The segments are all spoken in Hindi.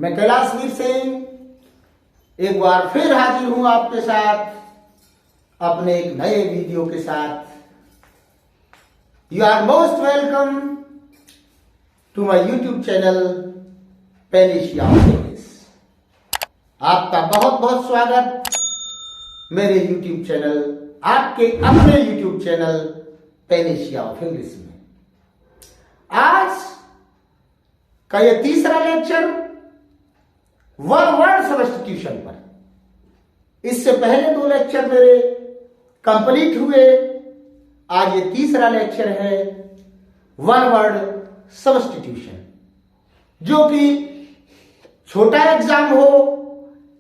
मैं कैलाशवीर सिंह एक बार फिर हाजिर हूं आपके साथ अपने एक नए वीडियो के साथ। You are most welcome to my YouTube channel Panacea films. आपका बहुत बहुत स्वागत मेरे यूट्यूब चैनल, आपके अपने यूट्यूब चैनल पेनिशिया फिल्म्स में। आज का ये तीसरा लेक्चर वन वर्ड सब्स्टिट्यूशन पर। इससे पहले दो लेक्चर मेरे कंप्लीट हुए। आज ये तीसरा लेक्चर है वन वर्ड सब्स्टिट्यूशन, जो कि छोटा एग्जाम हो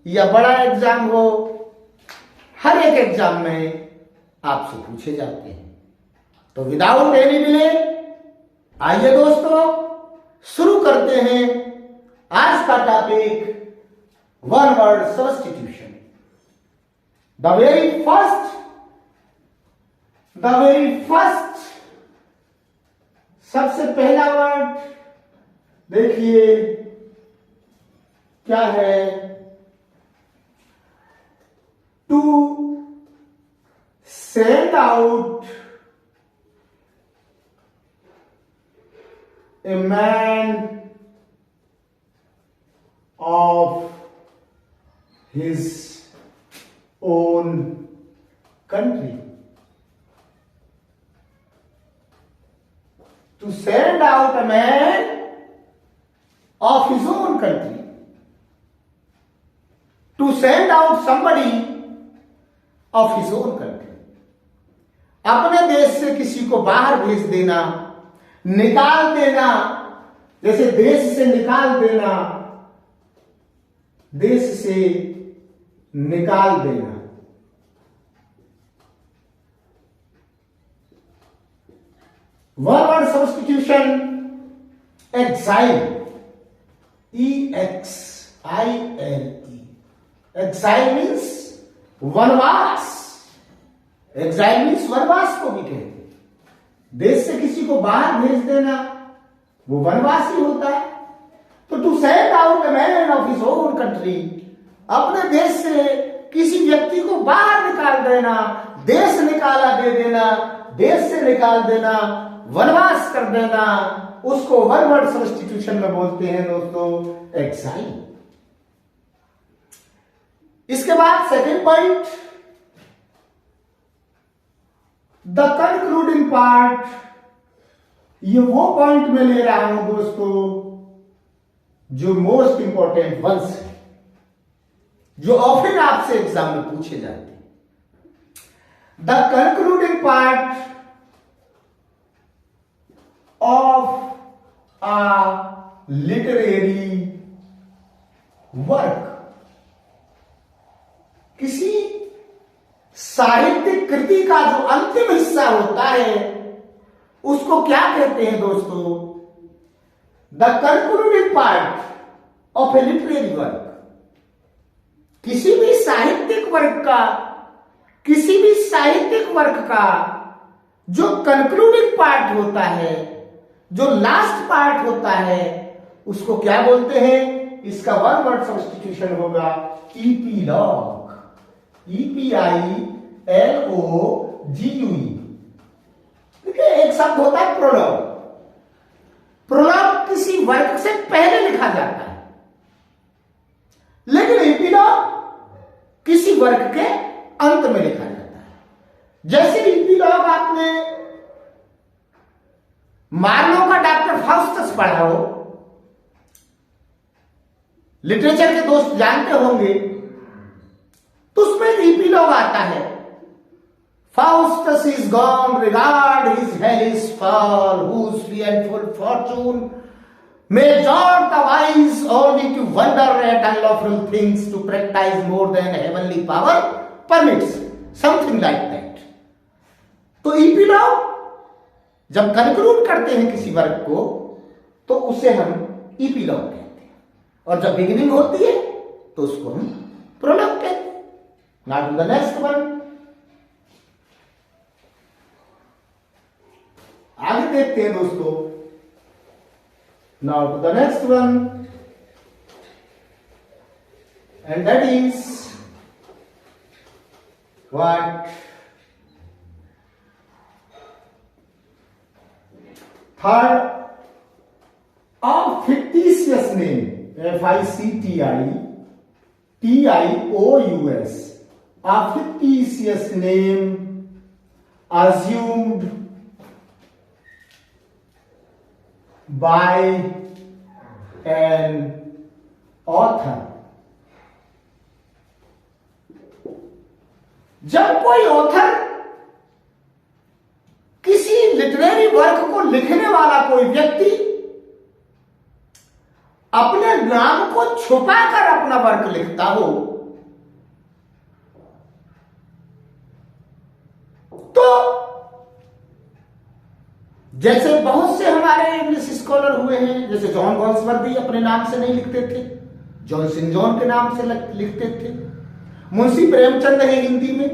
या बड़ा एग्जाम हो, हर एक एग्जाम में आपसे पूछे जाते हैं। तो विदाउट एनी डिले आइए दोस्तों शुरू करते हैं आज का topic one word substitution. The very first सबसे पहला वर्ड देखिए क्या है। To send out a man of his own country. To send out a man of his own country. To send out somebody of his own country. अपने देश से किसी को बाहर भेज देना, निकाल देना, जैसे देश से निकाल देना, देश से निकाल देना। One word substitution exile, EXILE। Exile means वनवास। एक्साइल मीन्स वनवास को भी कहते हैं। देश से किसी को बाहर भेज देना वो वनवास ही होता है। तो to send out a man of his own country, अपने देश से किसी व्यक्ति को बाहर निकाल देना, देश निकाला दे देना, देश से निकाल देना, वनवास कर देना, उसको वन वर्ड सब्स्टिट्यूशन में बोलते हैं दोस्तों एक्साइल। इसके बाद second point, the concluding part. ये वो पॉइंट मैं ले रहा हूं दोस्तों जो मोस्ट इंपॉर्टेंट वंस है, जो ऑफन आपसे एग्जाम में पूछे जाते हैं। The concluding part of a literary work. किसी साहित्यिक कृति का जो अंतिम हिस्सा होता है उसको क्या कहते हैं दोस्तों? The concluding part of A literary work. किसी भी साहित्यिक वर्क का जो कंक्लूडिंग पार्ट होता है, जो लास्ट पार्ट होता है, उसको क्या बोलते हैं? इसका वन वर्ड सब्स्टिट्यूशन होगा ईपीलॉग। EPILOGUE। ठीक है, एक शब्द होता है प्रोलॉग। प्रोलॉग किसी वर्क से पहले लिखा जाता है, लेकिन एपीलॉग किसी वर्क के अंत में लिखा जाता है। जैसे एपीलॉग आपने मार्लो का डॉक्टर फाउस्टस पढ़ा हो, लिटरेचर के दोस्त जानते होंगे, तो उसमें एपीलॉग आता है। Faustus is gone, regard his hellish fall, whose fearful fortune may exhort the wise only to wonder at unlawful things, to practice more than heavenly power permits, something like that। तो एपीलॉग जब कंक्लूड करते हैं किसी वर्क को तो उसे हम एपीलॉग कहते हैं, और जब बिगिनिंग होती है तो उसको हम प्रोलॉग कहते हैं। Now to the next one। आगे देखते हैं दोस्तों। Now to the next one। and that is what? Third, a fictitious name, Fictitious, a fictitious name assumed by an author. जब कोई ऑथर किसी लिटरेरी वर्क को लिखने वाला कोई व्यक्ति अपने नाम को छुपाकर अपना वर्क लिखता हो, तो जैसे बहुत से हमारे इंग्लिश स्कॉलर हुए हैं, जैसे जॉन गॉल्सवर्दी अपने नाम से नहीं लिखते थे, जॉन सिंह जॉन के नाम से लिखते थे। मुंशी प्रेमचंद है हिंदी में,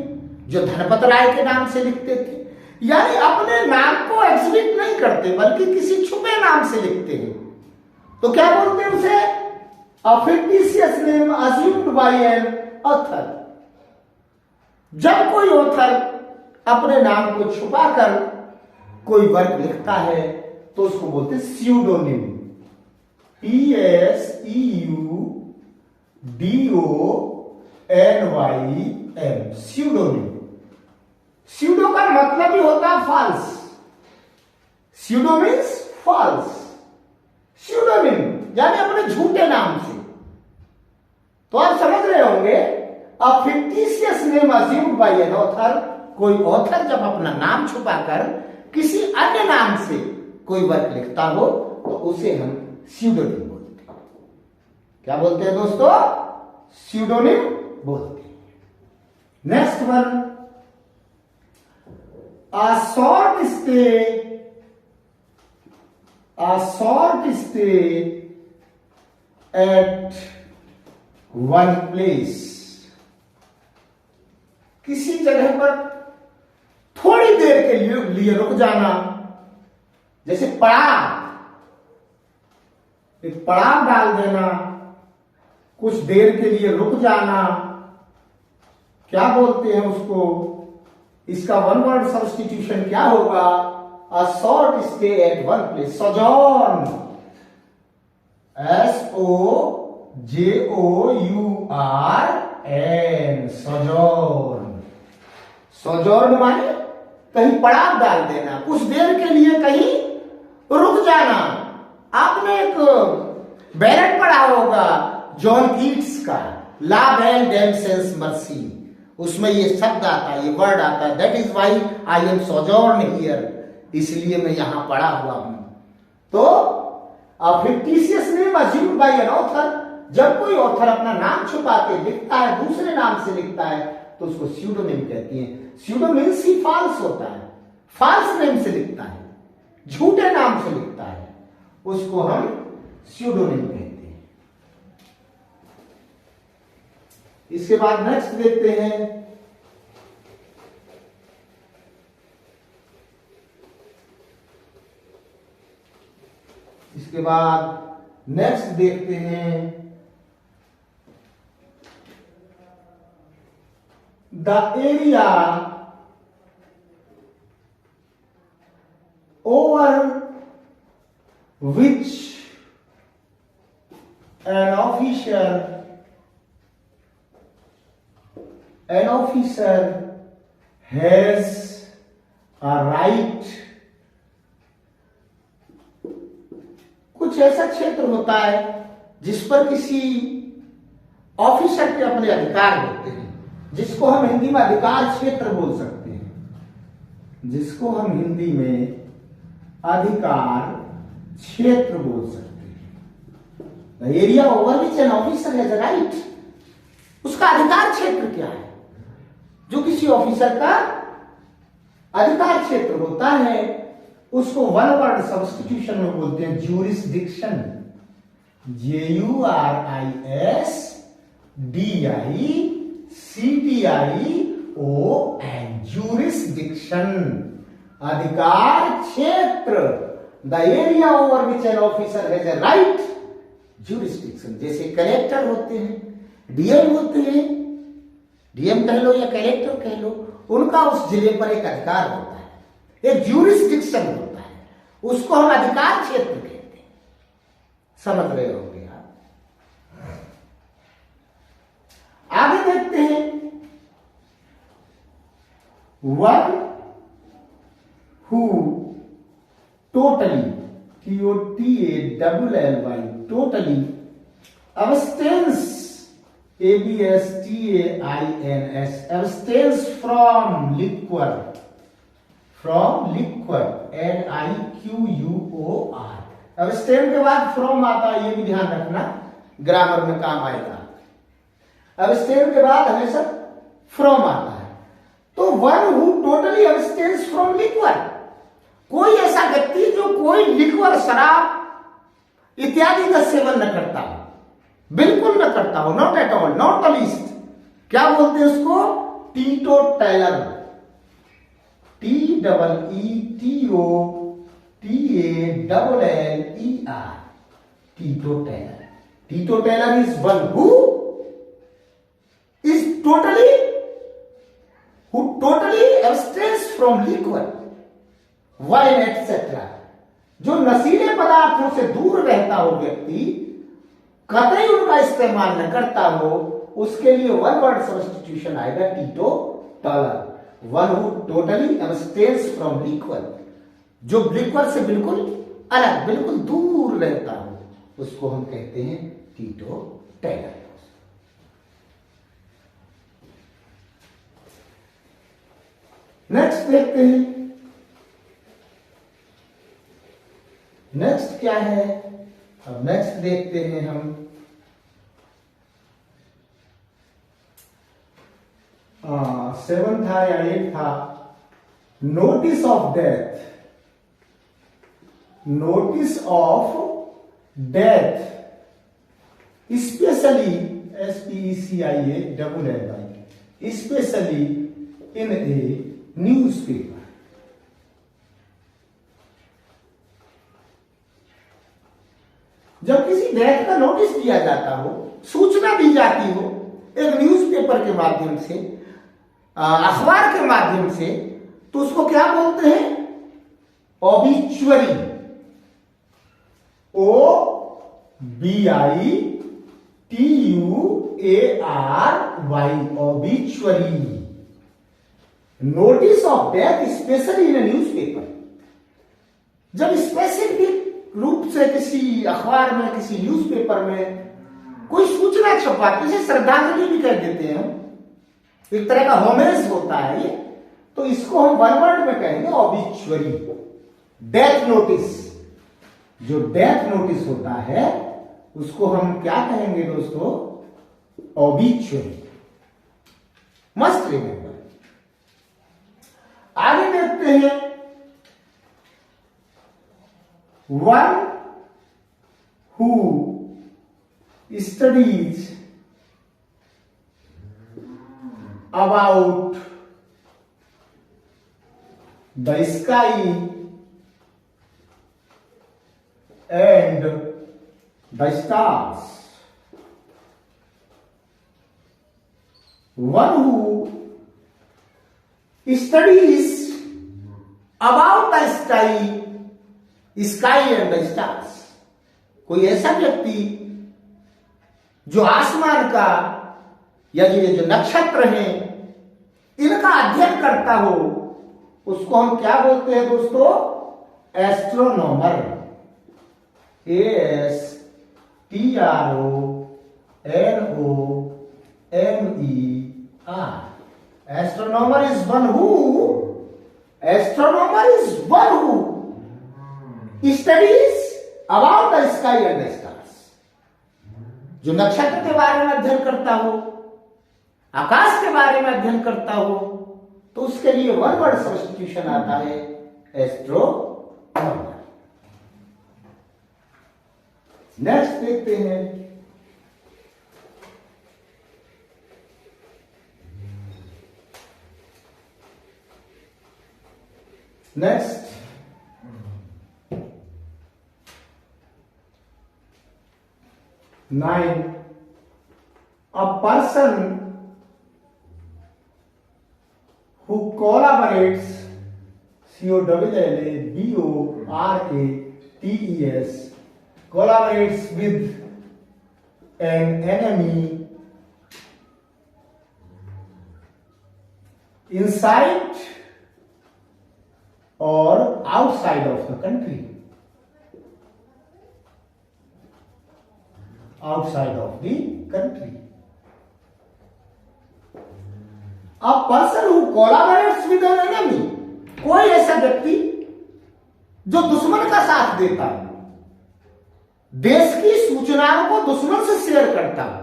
जो धनपत राय के नाम से लिखते थे। यानी अपने नाम को एग्जिबिट नहीं करते, बल्कि किसी छुपे नाम से लिखते हैं। तो क्या बोलते हैं उसे? A fictitious name assumed by an author. जब कोई ऑथर अपने नाम को छुपाकर कोई वर्क लिखता है तो उसको बोलते हैं स्यूडोनिम। PSEUDONYM, pseudonym. स्यूडो का मतलब ही होता है false. Pseudo means false. Pseudonym यानी अपने झूठे नाम से। तो आप समझ रहे होंगे, a fictitious name assumed by an author, कोई ऑथर जब अपना नाम छुपाकर किसी अन्य नाम से कोई वर्क लिखता हो तो उसे हम स्यूडोनिम बोलते हैं। क्या बोलते हैं दोस्तों? स्यूडोनिम बोलते हैं। Next one, a short stay at one place। किसी जगह पर थोड़ी देर के लिए रुक जाना, जैसे पड़ाव, एक पड़ाव डाल देना, कुछ देर के लिए रुक जाना, क्या बोलते हैं उसको? इसका वन वर्ड सब्स्टिट्यूशन क्या होगा? A short stay at one place, sojourn, SOJOURN, sojourn. Sojourn माने कहीं पड़ाव डाल देना, कुछ देर के लिए कहीं रुक जाना। आपने एक बैलेट पढ़ा होगा जॉन कीट्स का, La Belle Dame sans Merci, उसमें ये शब्द आता है, ये वर्ड आता है, that is why I am sojourn here, इसलिए मैं यहां पड़ा हुआ हूं। तो fictitious name assumed by an author, जब कोई ऑथर अपना नाम छुपा के लिखता है, दूसरे नाम से लिखता है, तो उसको स्यूडोनिम कहती है। स्यूडो मीन्स ही फॉल्स होता है, फॉल्स नेम से लिखता है, झूठे नाम से लिखता है, उसको हम स्यूडोनिम कहते हैं। इसके बाद नेक्स्ट देखते हैं, इसके बाद नेक्स्ट देखते हैं, the area over which an officer has a right, कुछ ऐसा क्षेत्र होता है जिस पर किसी ऑफिसर के अपने अधिकार होते हैं, जिसको हम हिंदी में अधिकार क्षेत्र बोल सकते हैं, जिसको हम हिंदी में अधिकार क्षेत्र बोल सकते हैं। The area over which an officer has a right, उसका अधिकार क्षेत्र क्या है? जो किसी ऑफिसर का अधिकार क्षेत्र होता है, उसको वन वर्ड सब्स्टिट्यूशन में बोलते हैं ज्यूरिसडिक्शन, JURISDICTION, ज्यूरिसडिक्शन, अधिकार क्षेत्र। The area over which an officer has a right, jurisdiction. जैसे कलेक्टर होते हैं, डीएम होते हैं, डीएम कह लो या कलेक्टर कह लो, उनका उस जिले पर एक अधिकार होता है, एक ज्यूरिसडिक्शन होता है, उसको हम अधिकार क्षेत्र कहते हैं। समझ रहे होंगे आप। आगे देखते हैं, one who totally, TOTALLY, totally abstains, ABSTAINS, abstains from liquor, LIQUOR। abstain के बाद from आता है, ये भी ध्यान रखना, ग्रामर में काम आएगा। abstain के बाद हमेशा from आता है। तो one who totally abstains from liquor, कोई ऐसा व्यक्ति जो कोई लिक्वर, शराब इत्यादि का सेवन न करता हो, बिल्कुल न करता हो, not at all, not the least. क्या बोलते हैं उसको? Teetotaller, TEETOTALLER, teetotaller. Teetotaller is one who totally abstains from liquor, wine etcetera. जो नशीले पदार्थों से दूर रहता हो व्यक्ति, कतई उनका इस्तेमाल न करता हो, उसके लिए वन वर्ड सब्स्टिट्यूशन आएगा teetotaller, one who totally abstains from liquor, जो लिक्वर से बिल्कुल अलग, बिल्कुल दूर रहता हो, उसको हम कहते हैं टीटोटैलर। नेक्स्ट देखते हैं, नेक्स्ट क्या है? अब नेक्स्ट देखते हैं हम, सेवन था या 8 था, notice of death, notice of death specially, SPECIALLY, specially in A newspaper. जब किसी डेथ का नोटिस दिया जाता हो, सूचना दी जाती हो एक न्यूज़पेपर के माध्यम से, अखबार के माध्यम से, तो उसको क्या बोलते हैं? Obituary, OBITUARY, obituary, notice of death specially in newspaper. जब स्पेसिफिक रूप से किसी अखबार में, किसी न्यूज़पेपर में कोई सूचना छपवाते, इसे श्रद्धांजलि भी कह देते हैं, एक तरह का होमेज होता है ये, तो इसको हम वन वर्ड में कहेंगे ऑबिचुअरी। डेथ नोटिस, जो डेथ नोटिस होता है उसको हम क्या कहेंगे दोस्तों? ऑबिचुअरी। Must remember. आगे देखते हैं, one who studies about the sky and the stars, one who studies about the sky and the stars, कोई ऐसा व्यक्ति जो आसमान का या ये जो नक्षत्र हैं इनका अध्ययन करता हो, उसको हम क्या बोलते हैं दोस्तों? Astronomer, ASTRONOMER। Astronomer is one who studies about the sky and the stars, जो नक्षत्र के बारे में अध्ययन करता हो, आकाश के बारे में अध्ययन करता हो, तो उसके लिए वन वर्ड सब्स्टिट्यूशन आता है एस्ट्रोनॉमर। नेक्स्ट देखते हैं, next nine, a person who collaborates, collaborates, collaborates with an enemy inside or outside of the country. Outside of the country. A person who collaborates with an enemy, कोई ऐसा व्यक्ति जो दुश्मन का साथ देता है, देश की सूचनाओं को दुश्मन से शेयर करता है,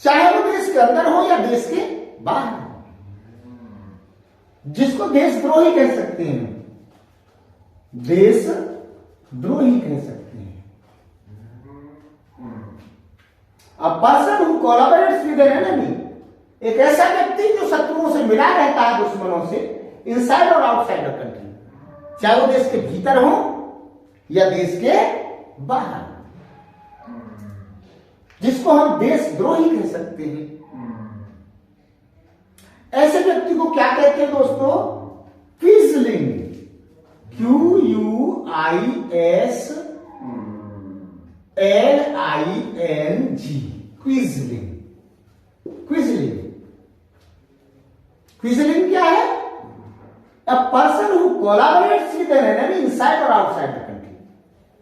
चाहे वो देश के अंदर हो या देश के बाहर हो, जिसको देशद्रोही कह सकते हैं, देशद्रोही कह सकते हैं। A person who collaborates with an enemy, एक ऐसा व्यक्ति जो शत्रुओं से मिला रहता है, दुश्मनों से, इनसाइड और आउटसाइड द कंट्री, चाहे वो देश के भीतर हो या देश के बाहर, जिसको हम देशद्रोही कह सकते हैं। ऐसे व्यक्ति को क्या कहते हैं दोस्तों? क्विजलिंग, QUISLING, क्विजलिंग। क्विजलिंग क्या है? A person who collaborates with an enemy inside और आउटसाइड द कंट्री,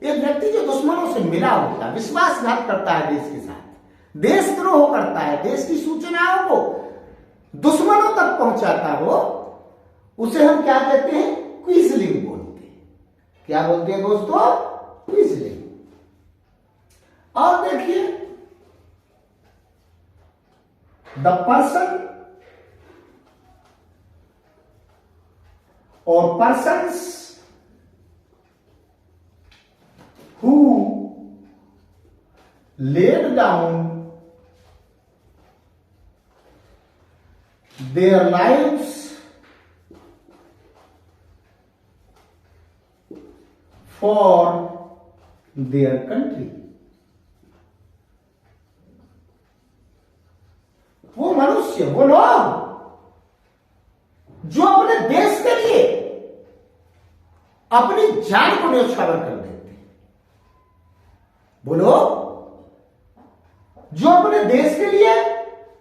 एक व्यक्ति जो दुश्मनों से मिला होता है, विश्वासघात करता है देश के साथ, देशद्रोह करता है, देश की सूचनाओं को दुश्मनों तक पहुंचाता हो, उसे हम क्या कहते हैं? क्विजलिंग बोलते हैं। क्या बोलते हैं दोस्तों? क्विजलिंग। और देखिए, the person or persons who laid down their lives for their country, वो मनुष्य, वो लोग जो अपने देश के लिए अपनी जान को न्यौछावर कर देते हैं, बोलो, जो अपने देश के लिए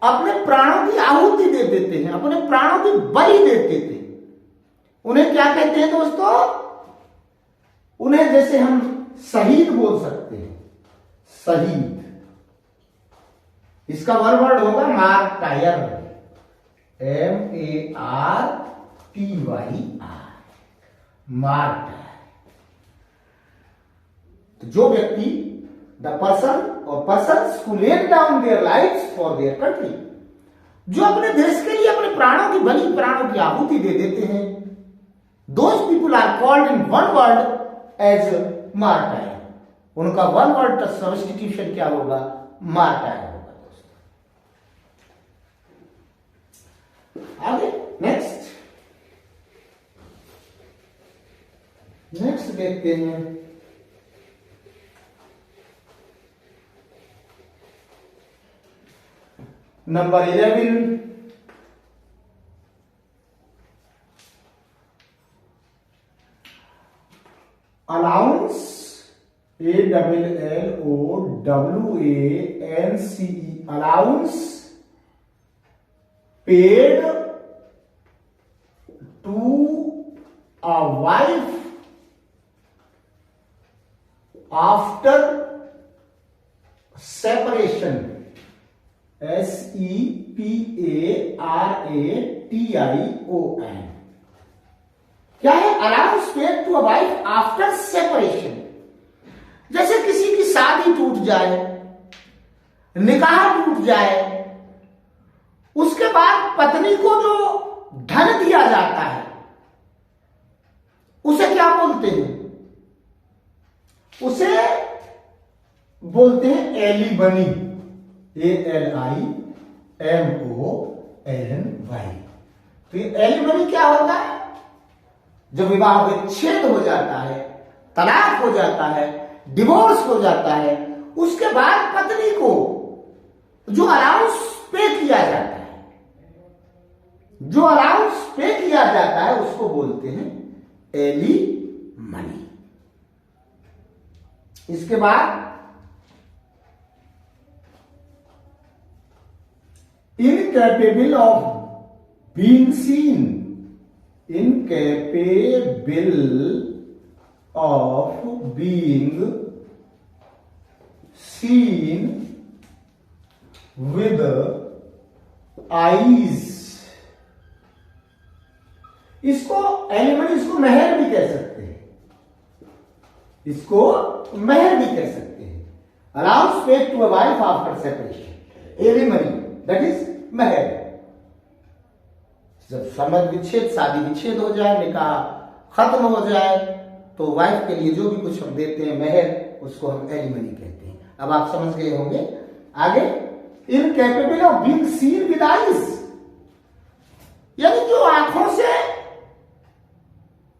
अपने प्राणों की आहुति दे देते हैं, अपने प्राणों की बलि देते थे, उन्हें क्या कहते हैं दोस्तों? उन्हें जैसे हम शहीद बोल सकते हैं, शहीद। इसका वर्ड होगा मार्टायर, MARTYR, मार्टायर। तो जो व्यक्ति, द पर्सन और persons who laid down their lives for their country, जो अपने देश के लिए अपने प्राणों की बलि, प्राणों की आहुति दे देते हैं, those people are called in one word as martyr. उनका वन वर्ड का सब्स्टिट्यूशन क्या होगा? मार्टायर होगा दोस्तों। आगे नेक्स्ट देखते हैं। Number 11, allowance, ALLOWANCE, allowance paid to a wife after separation, SEPARATION। क्या है? Allowance paid to a wife after separation. जैसे किसी की शादी टूट जाए, निकाह टूट जाए, उसके बाद पत्नी को जो धन दिया जाता है उसे क्या बोलते हैं? उसे बोलते हैं एलिमनी, ALIMONY। तो ये एलिमनी क्या होता है? जब विवाह विच्छेद हो जाता है, तलाक हो जाता है, डिवोर्स हो जाता है, उसके बाद पत्नी को जो अलाउंस पे किया जाता है, जो अलाउंस पे किया जाता है उसको बोलते हैं एलिमनी। इसके बाद incapable of being seen, incapable of being seen with eyes. इसको एलिमनी, इसको मेहर भी कह सकते हैं, इसको मेहर भी कह सकते हैं। Allowance paid to a wife after separation, alimony that is mehr. जब संबंध विच्छेद, शादी विच्छेद हो जाए, निकाह खत्म हो जाए, तो वाइफ के लिए जो भी कुछ हम देते हैं मेहर, उसको हम एलिमनी कहते हैं। अब आप समझ गए होंगे। आगे, incapable of being seen with eyes, यानी जो आंखों से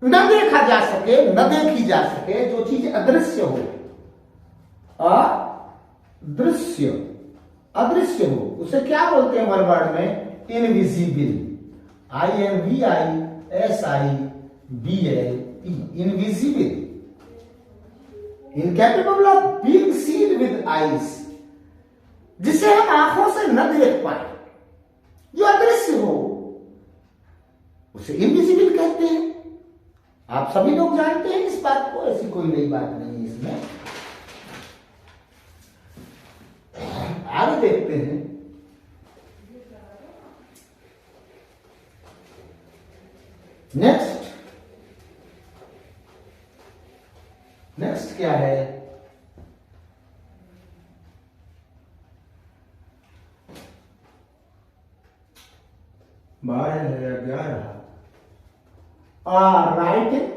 न देखा जा सके, न देखी जा सके, जो चीज अदृश्य हो, अदृश्य, अदृश्य हो, उसे क्या बोलते हैं वन वर्ड में? Invisible, INVISIBLE, invisible. Incapable of being seen with eyes, जिसे हम आंखों से न देख पाए, जो अदृश्य हो, उसे इनविजिबल कहते हैं। आप सभी लोग जानते हैं इस बात को, ऐसी कोई नई बात नहीं है इसमें। आगे देखते हैं। नेक्स्ट, नेक्स्ट क्या है? बारह है 11। Writing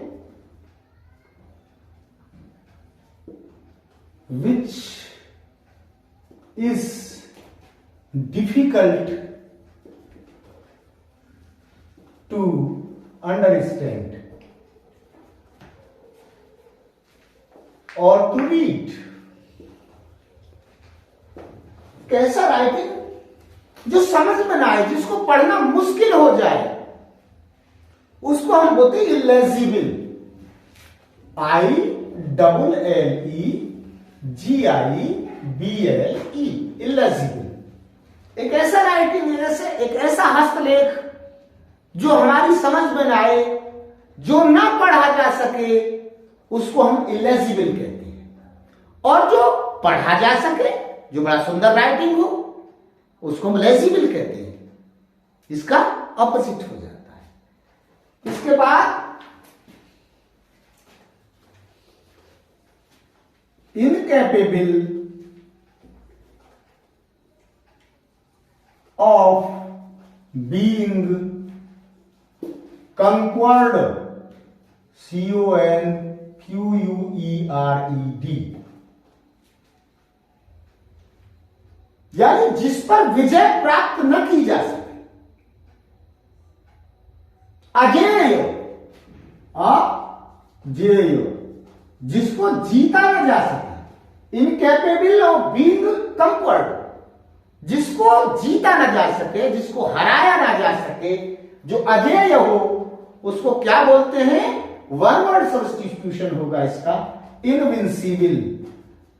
which is difficult to understand or to read। कैसा राइटिंग? जो समझ में ना आए, जिसको पढ़ना मुश्किल हो जाए, उसको हम बोलते हैं इलेजिबल, ILLEGIBLE, इलेजिबल। एक ऐसा राइटिंग, एक ऐसा हस्तलेख जो हमारी समझ में ना आए, जो ना पढ़ा जा सके, उसको हम इलेजिबल कहते हैं। और जो पढ़ा जा सके, जो बड़ा सुंदर राइटिंग हो, उसको हम लेजिबल कहते हैं। इसका ऑपोजिट हो जाता है। इसके बाद incapable of being conquered, CONQUERED, यानी जिस पर विजय प्राप्त न की जा सके। अजेय, अजेय, जिसको जीता न जा सके। इनकैपेबल ऑफ बीइंग कंक्वर्ड, जिसको जीता न जा सके, जिसको हराया ना जा सके, जो अजेय हो, उसको क्या बोलते हैं? वन वर्ड सब्स्टिट्यूशन होगा इसका, इनविंसिबल,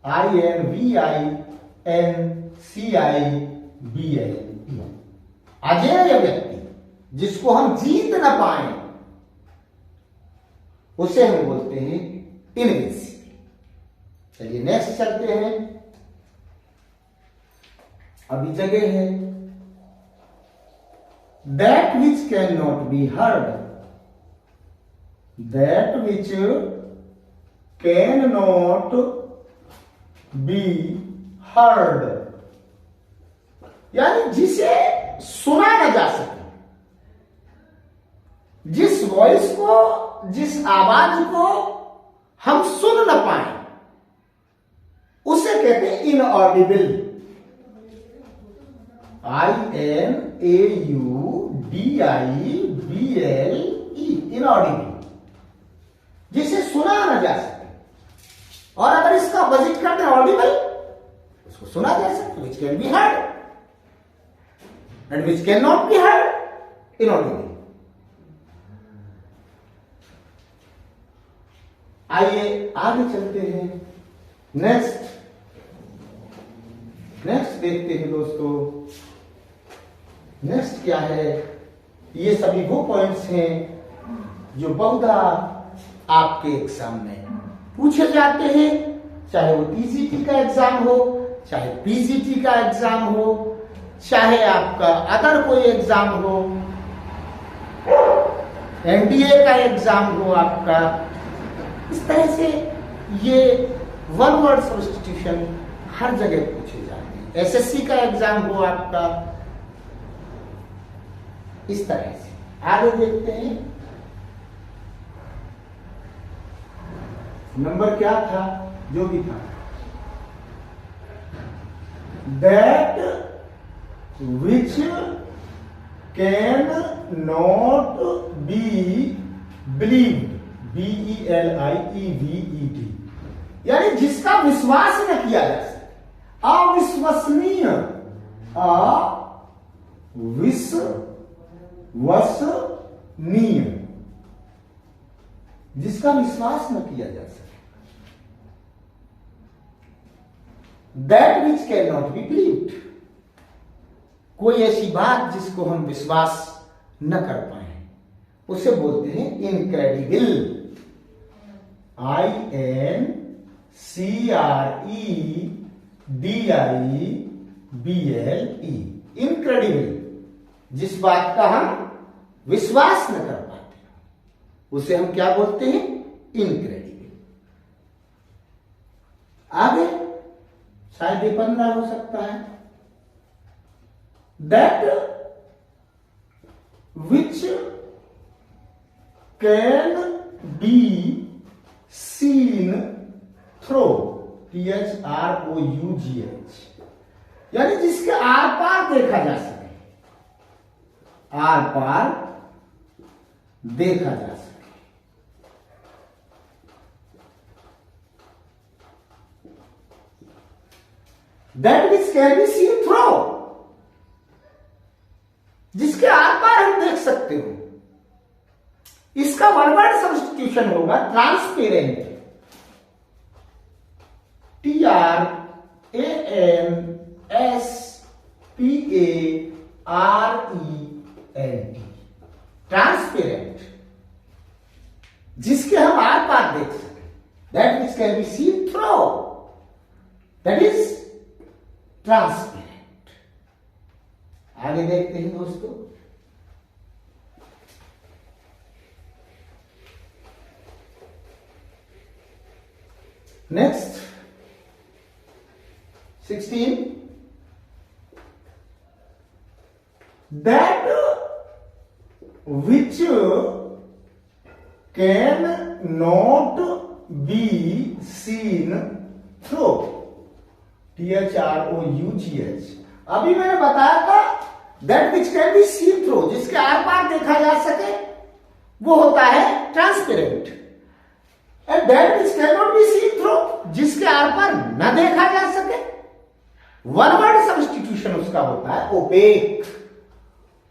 INVINCIBLE, अजेय व्यक्ति, जिसको हम जीत न पाए, उसे हम बोलते हैं इनविंसिबल। चलिए नेक्स्ट चलते हैं। अभी जगह है that which can not be heard, that which can not be heard, यानी जिसे सुना न जा सके, जिस वॉइस को, जिस आवाज को हम सुन न पाए, उसे कहते हैं इनऑडिबल, INAUDIBLE, इनऑडिबल, जिसे सुना न जा सके। और अगर इसका अपोजिट करते हैं ऑडिबल, उसको सुना जा सकता, विच can be heard. and which cannot be heard, inaudible. आइए आगे चलते हैं। नेक्स्ट देखते हैं दोस्तों। नेक्स्ट क्या है? ये सभी वो पॉइंट्स हैं जो बहुधा आपके एग्जाम में पूछे जाते हैं, चाहे वो टीजीटी का एग्जाम हो, चाहे पीजीटी का एग्जाम हो, चाहे आपका अदर कोई एग्जाम हो, एनडीए का एग्जाम हो आपका। इस तरह से ये वन वर्ड सब्स्टिट्यूशन हर जगह पूछे जाते हैं। एसएससी का एग्जाम हो आपका, इस तरह से। आगे देखते हैं, नंबर क्या था, जो भी था, that which can not be believed, BELIEVED, यानी जिसका विश्वास न किया जा सके, अविश्वसनीय, अविश्वसनीय, जिसका विश्वास न किया जा सके। That which can not be believed, कोई ऐसी बात जिसको हम विश्वास न कर पाए, उसे बोलते हैं इनक्रेडिबल, INCREDIBLE, इनक्रेडिबल, जिस बात का हम विश्वास न कर पाते उसे हम क्या बोलते हैं? इनक्रेडिबल। आगे शायद ये 15 हो सकता है, that which can be seen through, THROUGH, यानी जिसके आर पार देखा जा सके, आर पार देखा जा सके। That which can be seen through, जिसके आर पार हम देख सकते हो। इसका वन वर्ड सब्स्टिट्यूशन होगा ट्रांसपेरेंट, TRANSPARENT, ट्रांसपेरेंट, जिसके हम आर पार देख सके। That which can be seen through, that is transparent. आगे देखते हैं दोस्तों, next 16, that which can not be seen through, THROUGH। अभी मैंने बताया था that which can be seen through, जिसके आर पार देखा जा सके, वो होता है transparent. And that which can not be seen through, जिसके आर पार न देखा जा सके, वन वर्ड सब्स्टिट्यूशन उसका होता है ओपेक,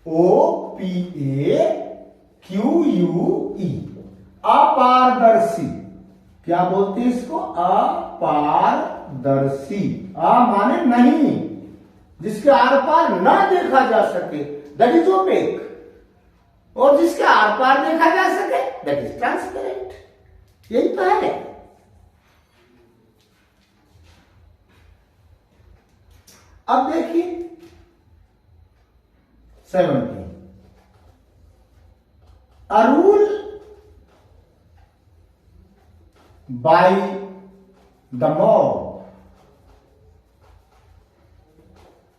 OPAQUE, अपारदर्शी। क्या बोलते हैं इसको? अपारदर्शी। आ माने नहीं, जिसके आर पार न देखा जा सके, दैट इज ओपेक, और जिसके आर पार देखा जा सके, दैट इज ट्रांसपेरेंट। यही तो है। अब देखिए 17, a rule by the mob।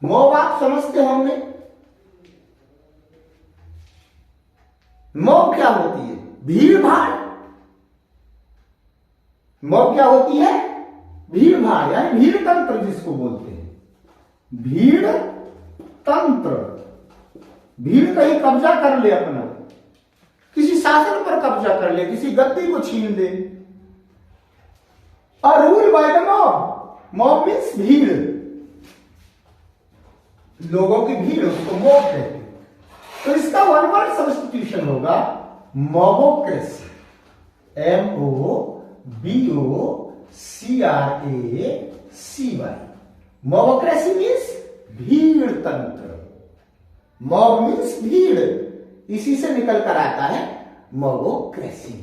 Mob आप समझते होंगे। मॉब क्या होती है? भीड़ भाड़। मॉब क्या होती है? भीड़ भाड़, यानी भीड़ तंत्र जिसको बोलते हैं, भीड़ तंत्र। भीड़ कहीं कब्जा कर ले अपना, किसी शासन पर कब्जा कर ले, किसी गद्दी को छीन ले। और rule by the mob, mob means भीड़। लोगों की भीड़, उसको मॉब कहते हैं। तो इसका वन वर्ड सब्स्टिट्यूशन होगा मॉबोक्रेसी, MOBOCRACY। मॉबोक्रेसी मीन्स भीड़ तंत्र, मॉब मीन्स भीड़, इसी से निकल कर आता है मॉबोक्रेसी,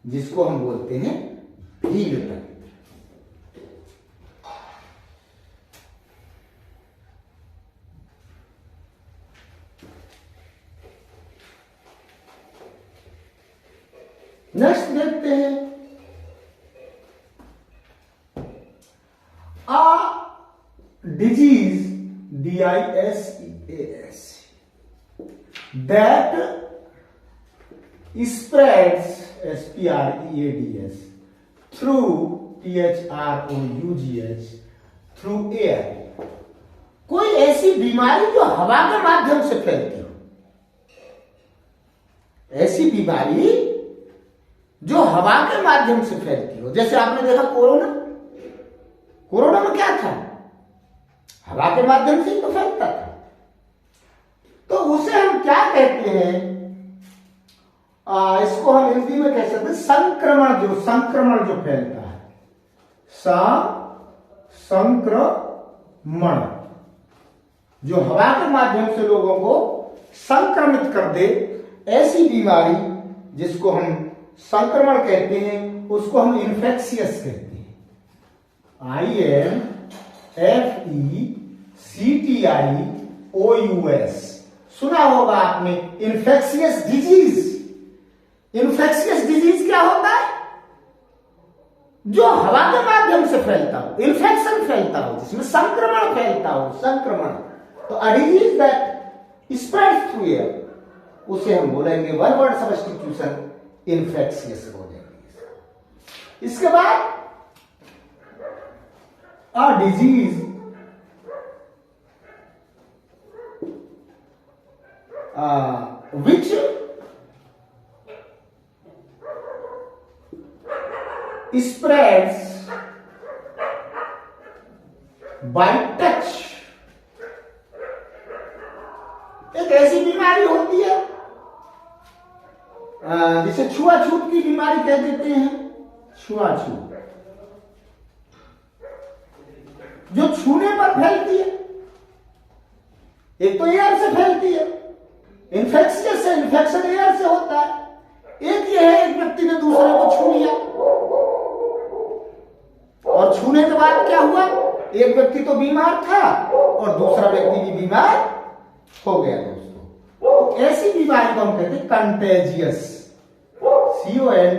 जिसको हम बोलते हैं भीड़ तंत्र। नेक्स्ट देखते हैं, आ disease DISEAS that spreads SPREADS through THROUGH through air। कोई ऐसी बीमारी जो हवा के माध्यम से फैलती हो, ऐसी बीमारी जो हवा के माध्यम से फैलती हो। जैसे आपने देखा कोरोना, कोरोना में क्या था, हवा के माध्यम से ही तो फैलता था। तो उसे हम क्या कहते हैं, इसको हम हिंदी में कह सकते हैं संक्रमण जो फैलता है, संक्रमण, जो हवा के माध्यम से लोगों को संक्रमित कर दे, ऐसी बीमारी जिसको हम संक्रमण कहते हैं, उसको हम इन्फेक्शियस कहते हैं। INFECTIOUS सुना होगा आपने, इन्फेक्शियस डिजीज। इन्फेक्शियस डिजीज क्या होता है, जो हवा के माध्यम से फैलता हो, इन्फेक्शन फैलता हो, जिसमें संक्रमण फैलता हो, संक्रमण। तो a disease that spreads through air, उसे हम बोलेंगे वन वर्ड सब्स्टिट्यूशन इन्फेक्शियस हो जाएगी। इसके बाद a disease which spreads by touch। एक ऐसी बीमारी होती है जिसे छुआछूत की बीमारी कह देते हैं, छुआछूत, जो छूने पर फैलती है। एक तो एयर से फैलती है, इन्फेक्शियस है, इन्फेक्शन एयर से होता है। एक ये है, एक व्यक्ति ने दूसरे को छू लिया और छूने के बाद क्या हुआ, एक व्यक्ति तो बीमार था और दूसरा व्यक्ति भी बीमार हो गया। दोस्तों, तो ऐसी बीमारी को हम कहते हैं कंटेजियस, CONTAGIOUS,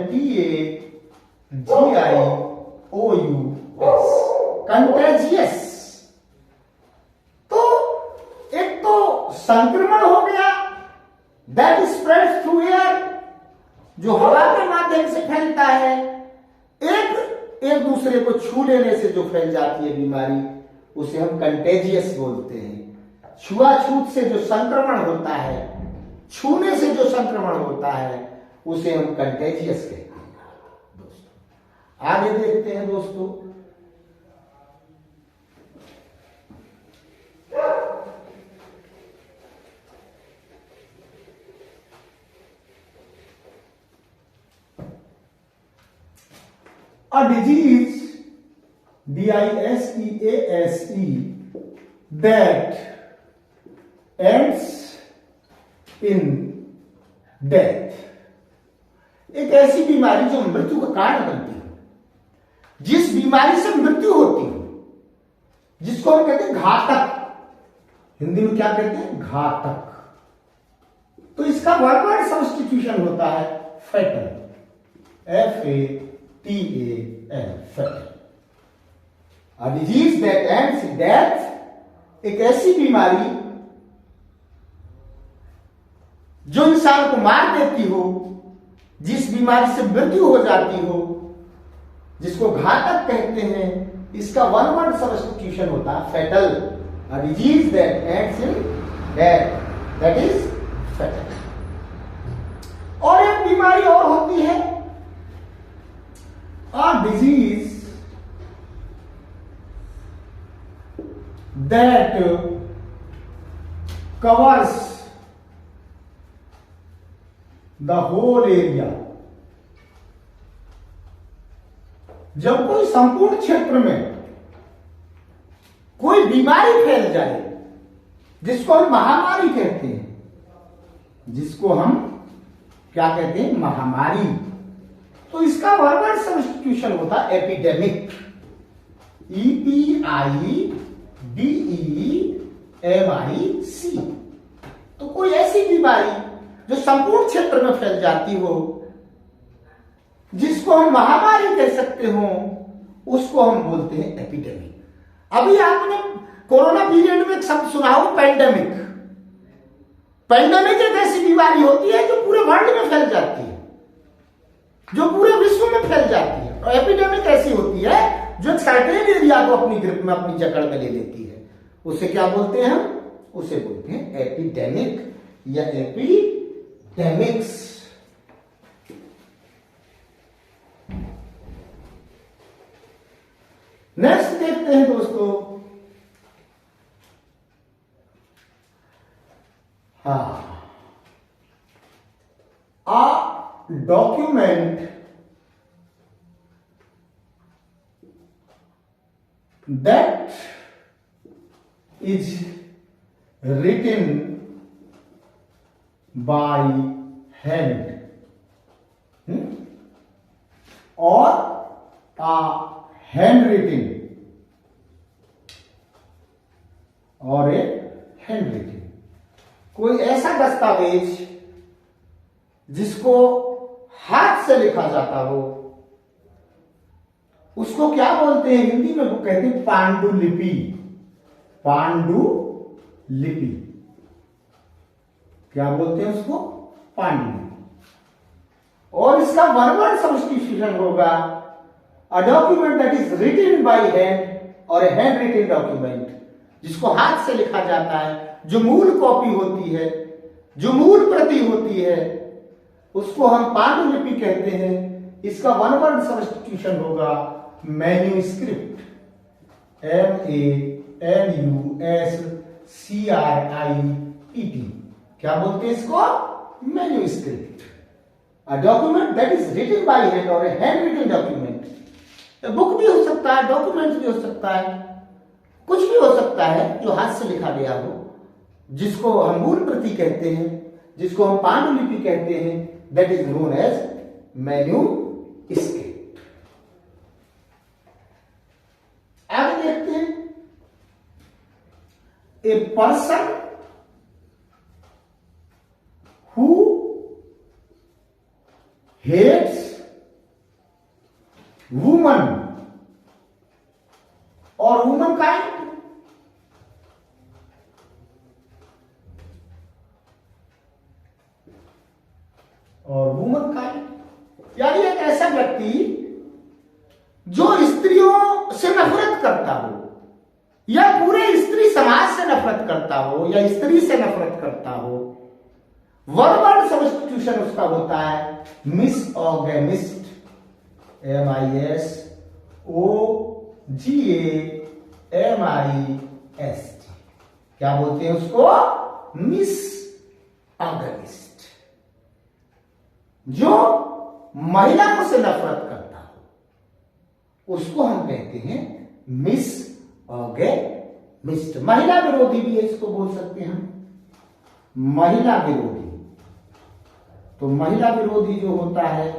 कंटेजियस। तो एक तो संक्रमण हो गया, दैट स्प्रेड्स थ्रू एयर, जो हवा के माध्यम से फैलता है। एक दूसरे को छू लेने से जो फैल जाती है बीमारी, उसे हम कंटेजियस बोलते हैं। छुआछूत से जो संक्रमण होता है, छूने से जो संक्रमण होता है, उसे हम कंटेजियस कहते हैं। दोस्तों, आगे देखते हैं। दोस्तों, a disease DISEASE that ends in death। एक ऐसी बीमारी जो मृत्यु का कारण बनती है, जिस बीमारी से मृत्यु होती है, जिसको हम कहते हैं घातक। हिंदी में क्या कहते हैं, घातक। तो इसका वन वर्ड सब्स्टिट्यूशन होता है fatal, FATAL, fatal. A disease that ends in death, एक ऐसी बीमारी जो इंसान को मार देती हो, जिस बीमारी से मृत्यु हो जाती हो, जिसको घातक कहते हैं, इसका वन वर्ड सब्स्टिट्यूशन होता है fatal. A disease that ends in death, that is fatal। और एक बीमारी और होती है, a disease that covers the whole area. जब कोई संपूर्ण क्षेत्र में कोई बीमारी फैल जाए, जिसको हम महामारी कहते हैं, जिसको हम क्या कहते हैं, महामारी, तो इसका वर्बल सब्स्टिट्यूशन होता है एपिडेमिक। EPIDEMIC। तो कोई ऐसी बीमारी जो संपूर्ण क्षेत्र में फैल जाती हो, जिसको हम महामारी कह सकते हो, उसको हम बोलते हैं एपिडेमिक। अभी आपने कोरोना पीरियड में एक शब्द सुना हो, पैंडेमिक। पैंडेमिक एक ऐसी बीमारी होती है जो पूरे वर्ल्ड में फैल जाती है, जो पूरे विश्व में फैल जाती है। और एपिडेमिक ऐसी होती है जो सर्टेन एरिया को अपनी ग्रिप में, अपनी जकड़ में ले लेती है। उसे क्या बोलते हैं हम? उसे बोलते हैं एपिडेमिक या एपिडेमिक्स। नेक्स्ट देखते हैं दोस्तों, a document that is written by hand or a handwritten और a handwritten। कोई ऐसा दस्तावेज जिसको हाथ से लिखा जाता हो, उसको क्या बोलते हैं? हिंदी में वो कहते हैं पांडुलिपि। पांडुलिपि क्या बोलते हैं उसको? पांडुलिपि। और इसका वर्बल सब्स्टिट्यूशन होगा a document that is written by hand और ए हैंड रिटन डॉक्यूमेंट, जिसको हाथ से लिखा जाता है, जो मूल कॉपी होती है, जो मूल प्रति होती है, उसको हम पांडुलिपि कहते हैं। इसका वन वर्ड सब्स्टिट्यूशन होगा मैन्यूस्क्रिप्ट। MANUSCRIPT। क्या बोलते हैं इसको? Manuscript. A document that is written by hand और a hand written document. Book भी हो सकता है, डॉक्यूमेंट भी हो सकता है, कुछ भी हो सकता है जो हाथ से लिखा गया हो, जिसको हम मूल प्रति कहते हैं, जिसको हम पांडुलिपि कहते हैं, that is known as manuscript. आगे देखते हैं, a person who hates woman और वुमन काइंड। और वुमन काइंड यानी एक ऐसा व्यक्ति जो स्त्रियों से नफरत करता हो, या पूरे स्त्री समाज से नफरत करता हो, या स्त्री से नफरत करता हो। वर्बल सब्स्टिट्यूशन उसका होता है मिसओगेमिस्ट। MISOGAMIST। क्या बोलते हैं उसको? मिसओगेमिस्ट। जो महिलाओं से नफरत करता हो, उसको हम कहते हैं मिसओगेमिस्ट। महिला विरोधी भी इसको बोल सकते हैं हम, महिला विरोधी। तो महिला विरोधी जो होता है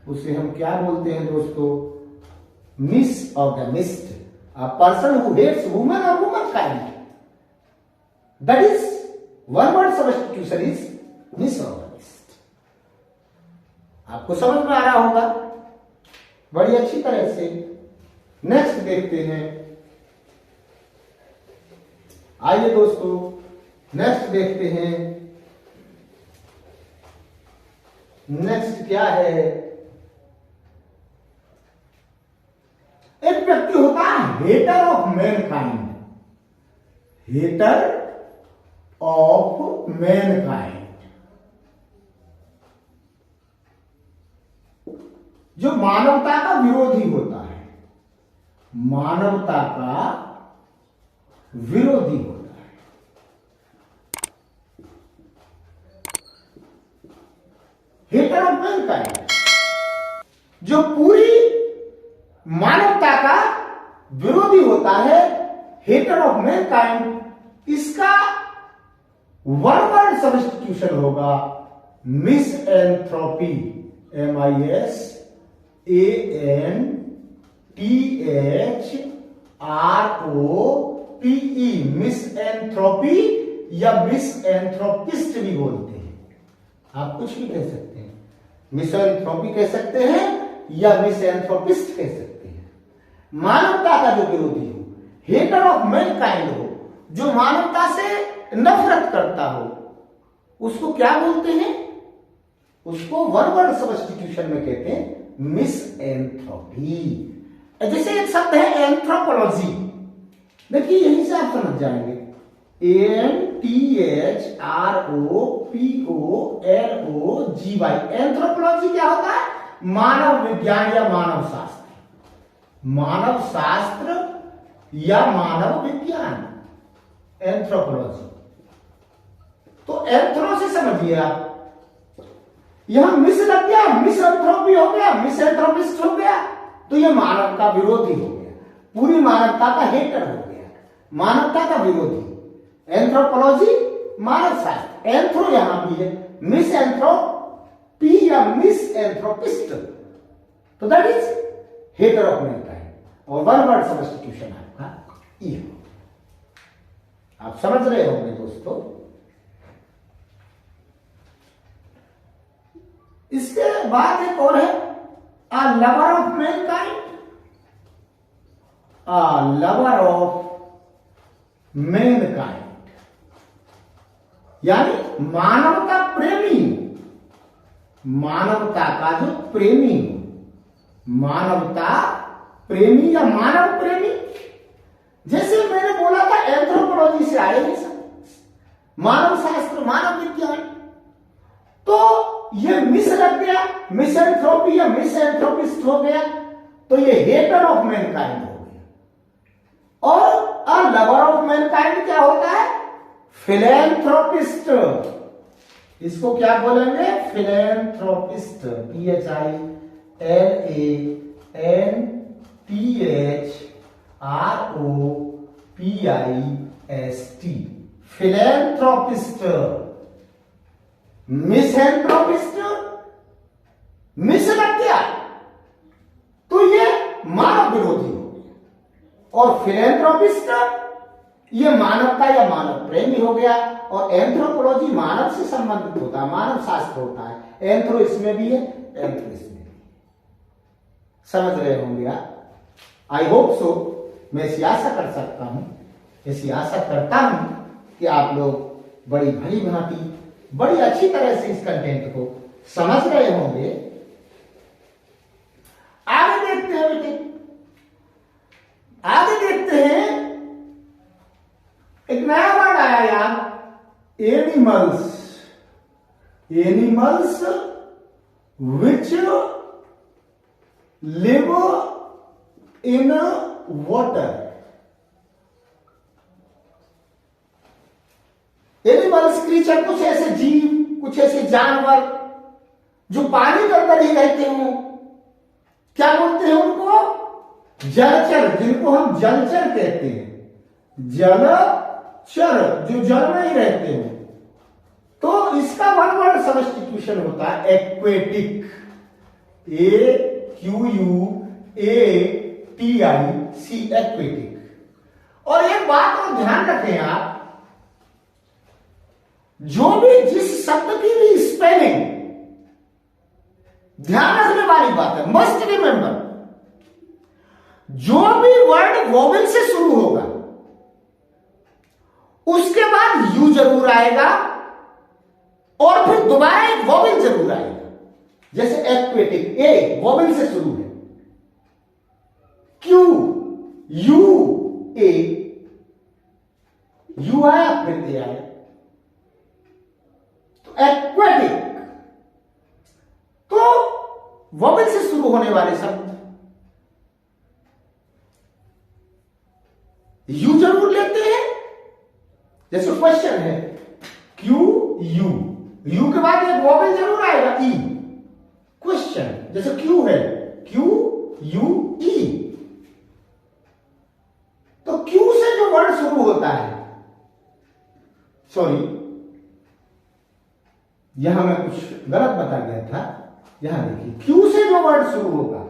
उसे हम क्या बोलते हैं दोस्तों? Misogamist. A person who hates women और womankind, that is one word substitution is misogamist. आपको समझ में आ रहा होगा बड़ी अच्छी तरह से। नेक्स्ट देखते हैं, आइए दोस्तों नेक्स्ट देखते हैं। नेक्स्ट क्या है? एक व्यक्ति होता है hater of mankind. Hater of mankind, जो मानवता का विरोधी होता है, मानवता का विरोधी होता है। हेटर ऑफ मैनकाइंड, जो पूरी मानवता का विरोधी होता है, हेटर ऑफ मैनकाइंड, इसका वन वर्ड सब्स्टिट्यूशन होगा मिसएंथ्रोपी, MISANTHROPE, मिसएंथ्रोपी या मिसएंथ्रोपिस्ट भी बोलते हैं। आप कुछ भी कह सकते हैं, मिसएंथ्रोपी कह सकते हैं या मिसएंथ्रोपिस्ट कह सकते हैं। मानवता का जो विरोधी हो, हेटर ऑफ मैनकाइंड हो, जो मानवता से नफरत करता हो, उसको क्या बोलते हैं? उसको वन वर्ड सब्स्टिट्यूशन में कहते हैं मिसएंथ्रोपी। जैसे एक शब्द है एंथ्रोपोलॉजी, देखिए यहीं से आप समझ जाएंगे, ANTHROPOLOGY। एंथ्रोपोलॉजी क्या होता है? मानव विज्ञान या मानव शास्त्र, मानव शास्त्र या मानव विज्ञान, एंथ्रोपोलॉजी। तो एंथ्रो से समझिए आप, यहां मिस लग गया, मिसएंथ्रोपी हो गया, मिसएंथ्रोपिस्ट हो गया, तो यह मानव का विरोधी हो गया, पूरी मानवता का हेटर हो गया, मानवता का विरोधी। एंथ्रोपोलॉजी मानव शास्त्र, एंथ्रो यहां भी है, मिसएंथ्रोपी या मिसएंथ्रोपिस्ट, तो that is hater of mankind. और वन वर्ड सब्स्टिट्यूशन आपका ये, आप समझ रहे होंगे दोस्तों। इसके बाद एक और है a lover of Mankind, a lover of Mankind यानी मानवता प्रेमी, मानवता का जो प्रेमी, मानवता प्रेमी या मानव प्रेमी। जैसे मैंने बोला था एंथ्रोपोलॉजी से आए हैं सब, मानव शास्त्र, मानव विज्ञान, तो ये मिस लग गया, मिसएंथ्रोपी या मिसएंथ्रोपिस्ट हो गया, तो ये हेटर ऑफ मैनकाइंड हो गया। और अ लवर ऑफ मैनकाइंड क्या होता है? फिलैंथ्रोपिस्ट। इसको क्या बोलेंगे? Philanthropist, PHILANTHROPIST, philanthropist. Misanthropist, mis लग गया तो ये मानव विरोधी हो गया, और फिलैंथ्रोपिस्ट ये मानवता या मानव प्रेमी हो गया। और एंथ्रोपोलॉजी मानव से संबंधित होता है, मानव शास्त्र होता है, एंथ्रो इसमें भी है, एंथ्रो इसमें भी। समझ रहे होंगे आप, आई होप सो। मैं ऐसी आशा कर सकता हूं, ऐसी आशा करता हूं कि आप लोग बड़ी भली भांति, बड़ी अच्छी तरह से इस कंटेंट को समझ रहे होंगे। आगे देखते हैं बेटे, आगे देखते हैं। एक नया वर्ड आया यार, animals, animals which live in water. Animals creature, कुछ ऐसे जीव, कुछ ऐसे जानवर जो पानी के अंदर ही रहते हो, क्या बोलते हैं उनको? जलचर, जिनको हम जलचर कहते हैं। जलचर जो जल में ही रहते हो, तो इसका वन वर्ड सब्स्टिट्यूशन होता है एक्वेटिक, AQUATIC, एक्वेटिक। और एक बात और ध्यान रखें आप, जो भी जिस शब्द की भी स्पेलिंग, ध्यान रखने वाली बात है, मस्ट रिमेंबर, जो भी वर्ड वोवेल से शुरू होगा उसके बाद यू जरूर आएगा और फिर दोबारा एक वोवेल जरूर आएगा। जैसे एक्वेटिक, ए वोवेल से शुरू है, क्यू, यू, ए, यू आया फिर ए आया, एक्वेटिक। तो वोवेल से शुरू होने वाले शब्द यू जरूर लेते हैं। जैसे क्वेश्चन है क्यू यू, यू के बाद एक वोवेल जरूर आएगा, ई। क्वेश्चन। जैसे क्यू है, क्यू यू ई, तो क्यू से जो वर्ड शुरू होता है, सॉरी यहां मैं कुछ गलत बता गया था। यहां देखिए, क्यू से जो वर्ड शुरू होगा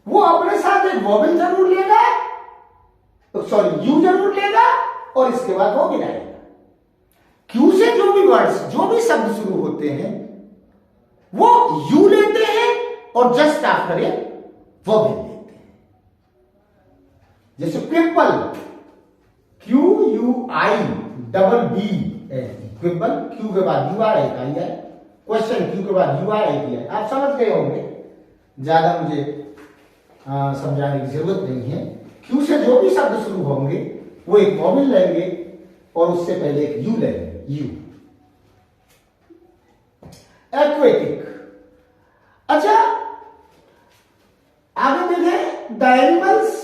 वो अपने साथ एक वोवेल जरूर लेगा, सॉरी यू जरूर लेगा, और इसके बाद वोवेल आएगा। क्यू से जो भी वर्ड्स, जो भी शब्द शुरू होते हैं वो यू लेते हैं और जस्ट आफ्टर ए वोवेल लेते हैं। जैसे quibble, Q U I double B, quibble, Q के बाद यू आर आई है, क्वेश्चन क्यू के बाद यू आर आई है। आप समझ गए होंगे, ज्यादा मुझे समझाने की जरूरत नहीं है। क्यू से जो भी शब्द शुरू होंगे वो एक वोवेल लेंगे और उससे पहले एक यू लेंगे, यू। एक्वेटिक, अच्छा आगे देखें, the animals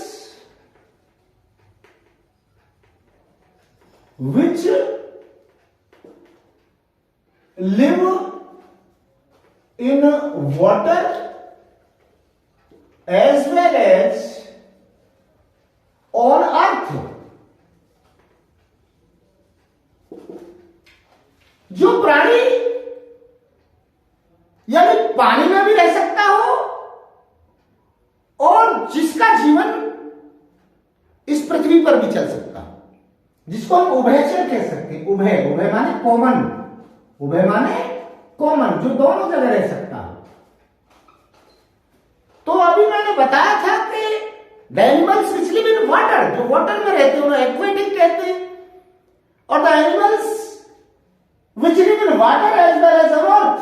which live in water as well as on earth, जो प्राणी यानी पानी में भी रह सकता हो और जिसका जीवन इस पृथ्वी पर भी चल सकता हो, जिसको हम उभयचर कह सकते हैं। उभय, उभय माने कॉमन, उभय माने कॉमन, जो दोनों जगह रह सकता हो। तो अभी मैंने बताया था कि the animals which live in water, जो वाटर में रहते हैं उन्हें एक्वेटिक कहते हैं, और the animals which live in water as well as on earth,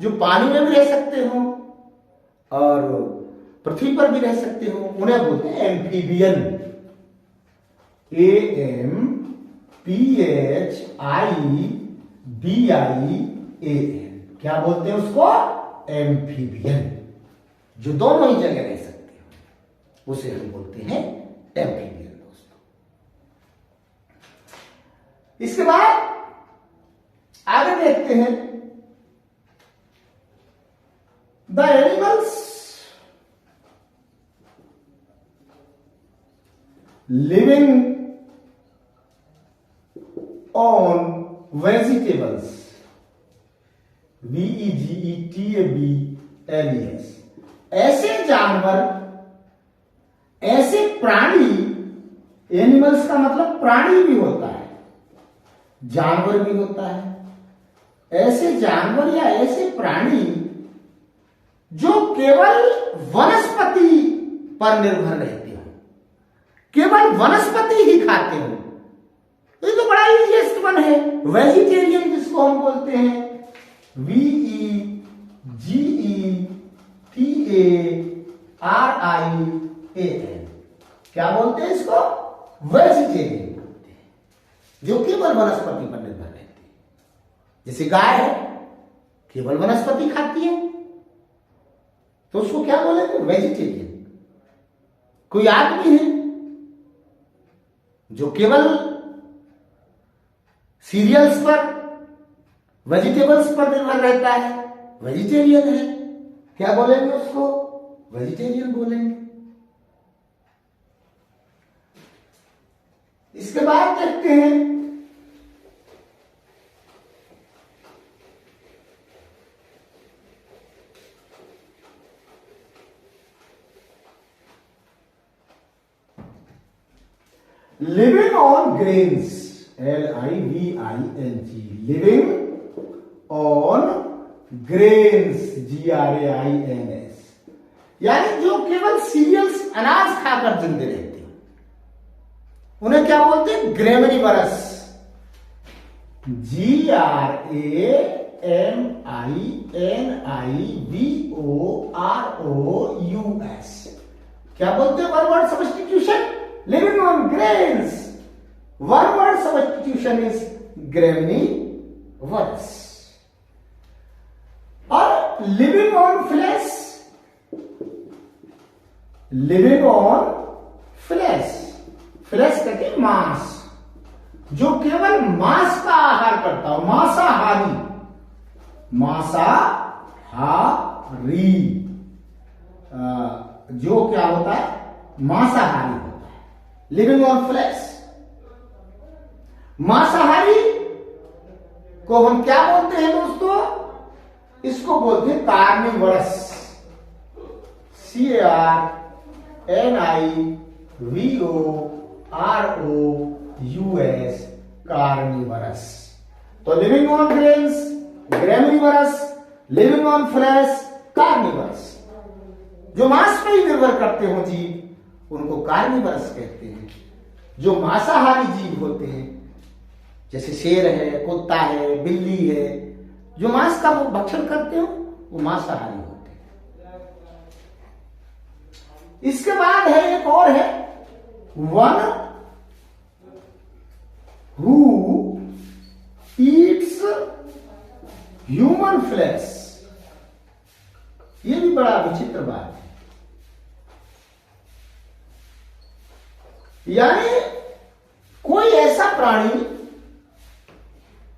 जो पानी में भी रह सकते हो और पृथ्वी पर भी रह सकते हो, उन्हें बोलते हैं एम्फीबियन। AMPHIBIAN, क्या बोलते हैं उसको? एम्फीबियन, जो दोनों ही जगह रह सकते हैं उसे हम बोलते हैं एम्फीबियन दोस्तों। इसके बाद आगे देखते हैं, the animals living on vegetables, VEGETABLES, ऐसे जानवर, ऐसे प्राणी, एनिमल्स का मतलब प्राणी भी होता है, जानवर भी होता है, ऐसे जानवर या ऐसे प्राणी जो केवल वनस्पति पर निर्भर रहते हो, केवल वनस्पति ही खाते हो। तो ये तो बड़ा इजीएस्ट वन है, वेजिटेरियन जिसको हम बोलते हैं, VEGETARIAN, क्या बोलते हैं इसको? वेजिटेरियन बोलते हैं, जो केवल वनस्पति पर निर्भर रहते हैं। जैसे गाय है, केवल वनस्पति खाती है, तो उसको क्या बोलेंगे? वेजिटेरियन। कोई आदमी है जो केवल सीरियल्स पर, वेजिटेबल्स पर निर्भर रहता है, वेजिटेरियन है, क्या बोलेंगे उसको? वेजिटेरियन बोलेंगे। इसके बाद देखते हैं, living on grains, LIVING, living on grains, GRAINS, यानी जो केवल सीरियल्स, अनाज खाकर जिंदे रहते हैं, उन्हें क्या बोलते हैं? ग्रेमिनिवरस, GRAMINIVOROUS, क्या बोलते हैं? One word substitution, living on grains, one word substitution is graminevorous। और living on flesh, living on flesh, flesh कहते हैं मांस, जो केवल मांस का आहार करता हो, मांसाहारी, मांसाहारी। जो क्या होता है, मांसाहारी होता है, लिविंग ऑन फ्लैश। मांसाहारी को हम क्या बोलते हैं दोस्तों? इसको बोलते हैं कार्निवरस, CARNIVOROUS, कार्निवरस। तो living on grains graminivorous, living on flesh carnivorous. जो मांस पर ही निर्भर करते हो जीव उनको कार्निवरस कहते हैं। जो मांसाहारी जीव होते हैं जैसे शेर है, कुत्ता है, बिल्ली है, जो मांस का वो भक्षण करते हो वो मांसाहारी होते हैं। इसके बाद है एक और है, one who Yeats human flesh. ये भी बड़ा विचित्र बात है। यानी कोई ऐसा प्राणी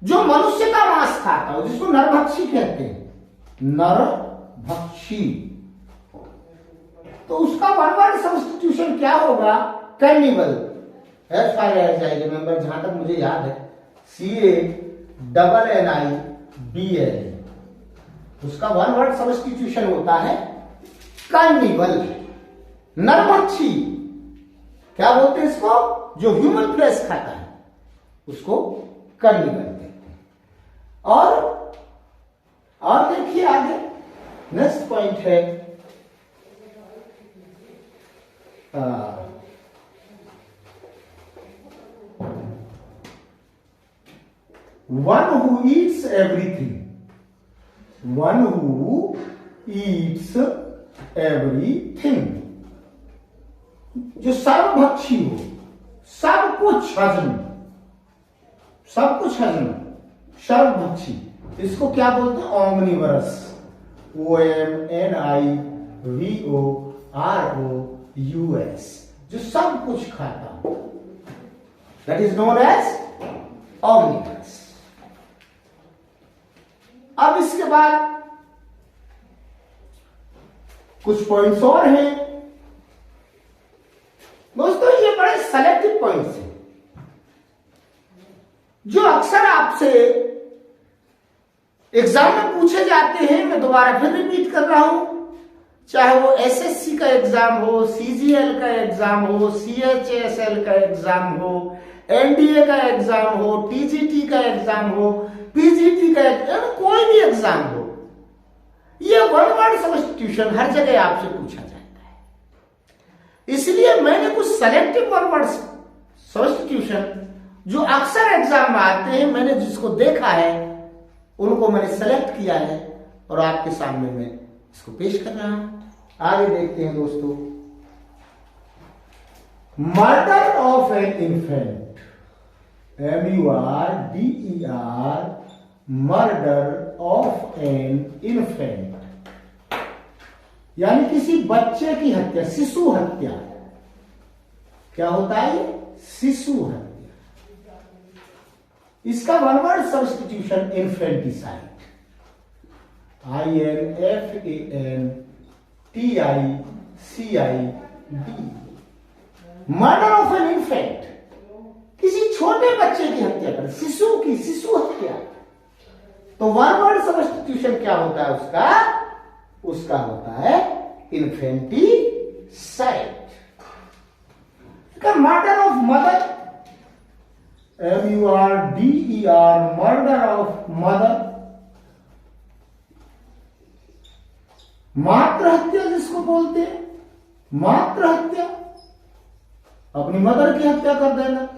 जो मनुष्य का मांस खाता हो, जिसको नरभक्षी कहते हैं, नरभक्षी, तो उसका वन वर्ड सब्स्टिट्यूशन क्या होगा? Cannibal. As far as I remember, जहां तक मुझे याद है, CANNIBAL, उसका वन वर्ड सब्स्टिट्यूशन होता है कैनिबल, नरभक्षी। क्या बोलते हैं इसको? जो ह्यूमन फ्लेश खाता है उसको कैनिबल कहते हैं। और देखिए आगे नेक्स्ट पॉइंट है, one who Yeats everything, one who Yeats everything, जो सर्वभक्षी हो, सब कुछ हजम, सब कुछ हजम, सर्वभक्षी। इसको क्या बोलते हैं? ओमनिवरस, OMNIVOROUS, जो सब कुछ खाता हो, दैट इज नोन एज ओमनिवरस। अब इसके बाद कुछ पॉइंट्स और हैं दोस्तों, ये बड़े सेलेक्टिव पॉइंट्स हैं जो अक्सर आपसे एग्जाम में पूछे जाते हैं। मैं दोबारा फिर रिपीट कर रहा हूं, चाहे वो एसएससी का एग्जाम हो, सीजीएल का एग्जाम हो, सीएचएसएल का एग्जाम हो, एनडीए का एग्जाम हो, टीजीटी का एग्जाम हो, पीजीटी का एग्जाम, कोई भी एग्जाम हो, ये वन वर्ड सब्स्टिट्यूशन हर जगह आपसे पूछा जाता है। इसलिए मैंने कुछ सेलेक्टिव वन वर्ड सब्स्टिट्यूशन जो अक्सर एग्जाम में आते हैं, मैंने जिसको देखा है उनको मैंने सेलेक्ट किया है और आपके सामने मैं इसको पेश कर रहा हूं। आगे देखते हैं दोस्तों, murder of an infant, MURDER, murder of an infant, यानी किसी बच्चे की हत्या, शिशु हत्या। क्या होता है ये? शिशु हत्या। इसका one word substitution infanticide, INFANTICID, murder of an infant, किसी छोटे बच्चे की हत्या कर, शिशु हत्या। तो वन वर्ड सब्स्टिट्यूशन क्या होता है उसका होता है infanticide. Murder of mother, MURDER, murder of mother. मातृ हत्या जिसको बोलते हैं, मातृ हत्या, अपनी मदर की हत्या कर देना,